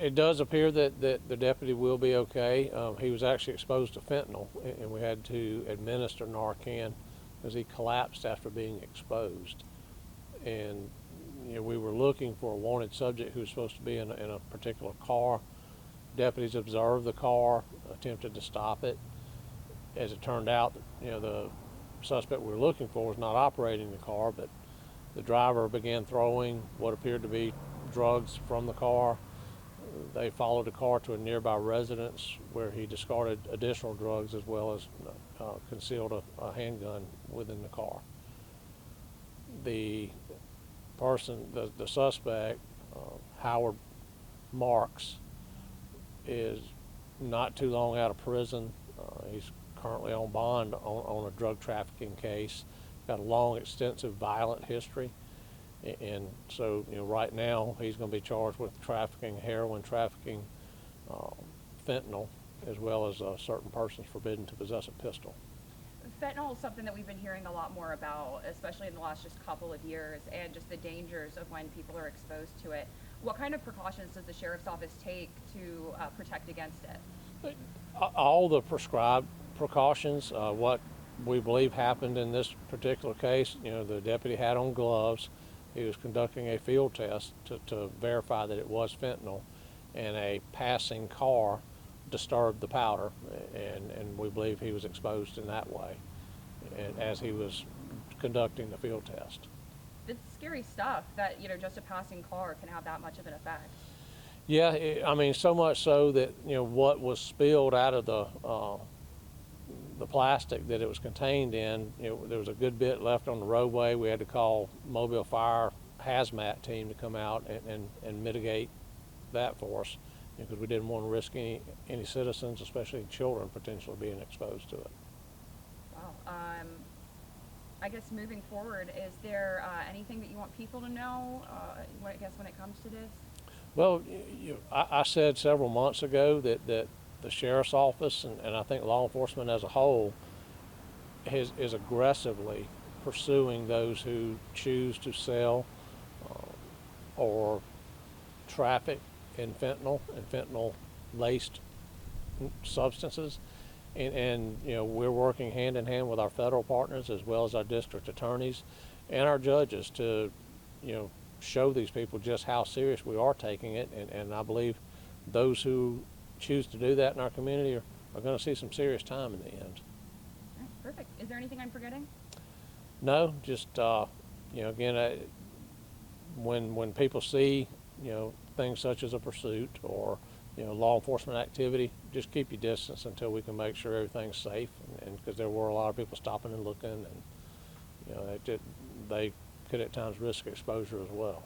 It does appear that the deputy will be okay. He was actually exposed to fentanyl, and we had to administer Narcan because he collapsed after being exposed. And we were looking for a wanted subject who was supposed to be in a particular car. Deputies observed the car, attempted to stop it. As it turned out, the suspect we were looking for was not operating the car, but the driver began throwing what appeared to be drugs from the car. They followed the car to a nearby residence where he discarded additional drugs as well as concealed a handgun within the car. The person, the suspect, Howard Marks, is not too long out of prison. He's currently on bond on a drug trafficking case. Got a long, extensive, violent history. And so, right now he's going to be charged with trafficking, heroin trafficking, fentanyl, as well as certain persons forbidden to possess a pistol. Fentanyl is something that we've been hearing a lot more about, especially in the last just couple of years, and just the dangers of when people are exposed to it. What kind of precautions does the sheriff's office take to protect against it? All the prescribed precautions. What we believe happened in this particular case, the deputy had on gloves. He was conducting a field test to verify that it was fentanyl, and a passing car disturbed the powder, and we believe he was exposed in that way, and as he was conducting the field test. It's scary stuff that, just a passing car can have that much of an effect. Yeah, I mean, so much so that, what was spilled out of the plastic that it was contained in, there was a good bit left on the roadway. We had to call Mobile Fire hazmat team to come out and mitigate that for us, because we didn't want to risk any citizens, especially children, potentially being exposed to it. Wow. I guess moving forward, is there anything that you want people to know, when it comes to this? Well, I said several months ago that the sheriff's office and I think law enforcement as a whole is aggressively pursuing those who choose to sell or traffic in fentanyl and fentanyl-laced substances. And we're working hand in hand with our federal partners as well as our district attorneys and our judges to show these people just how serious we are taking it, and I believe those who choose to do that in our community are going to see some serious time in the end. All right, perfect. Is there anything I'm forgetting? No, just again, when people see things such as a pursuit or law enforcement activity, just keep your distance until we can make sure everything's safe, and because there were a lot of people stopping and looking, and they could at times risk exposure as well.